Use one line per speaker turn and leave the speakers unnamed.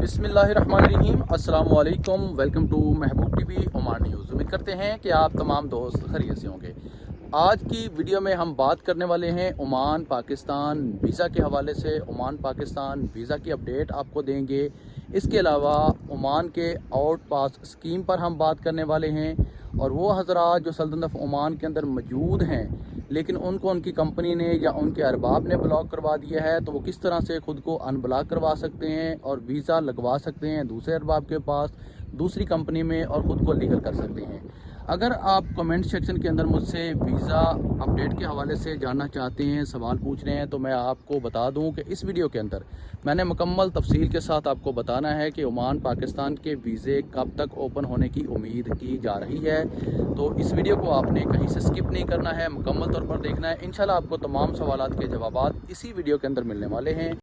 बिस्मिल्लाहिर्रहमानिर्रहीम अस्सलाम वालेकुम। Welcome to Mehboob TV Oman news. उम्मीद करते हैं कि आप तमाम दोस्त खैरियत से होंगे। आज की वीडियो में हम बात करने वाले हैं ओमान पाकिस्तान वीज़ा के हवाले से। ओमान पाकिस्तान वीज़ा की अपडेट आपको देंगे। इसके अलावा ओमान के आउट पास स्कीम पर हम बात करने वाले हैं और वो हज़रात जो सल्तनत ऑफ ओमान के अंदर मौजूद हैं लेकिन उनको उनकी कंपनी ने या उनके अरबाब ने ब्लॉक करवा दिया है, तो वो किस तरह से ख़ुद को अनब्लॉक करवा सकते हैं और वीज़ा लगवा सकते हैं दूसरे अरबाब के पास दूसरी कंपनी में और ख़ुद को लीगल कर सकते हैं। अगर आप कमेंट सेक्शन के अंदर मुझसे वीज़ा अपडेट के हवाले से जानना चाहते हैं, सवाल पूछ रहे हैं, तो मैं आपको बता दूं कि इस वीडियो के अंदर मैंने मुकम्मल तफसील के साथ आपको बताना है कि ओमान पाकिस्तान के वीज़े कब तक ओपन होने की उम्मीद की जा रही है। तो इस वीडियो को आपने कहीं से स्किप नहीं करना है, मुकम्मल तौर पर देखना है। इंशाल्लाह आपको तमाम सवालात के जवाब इसी वीडियो के अंदर मिलने वाले हैं।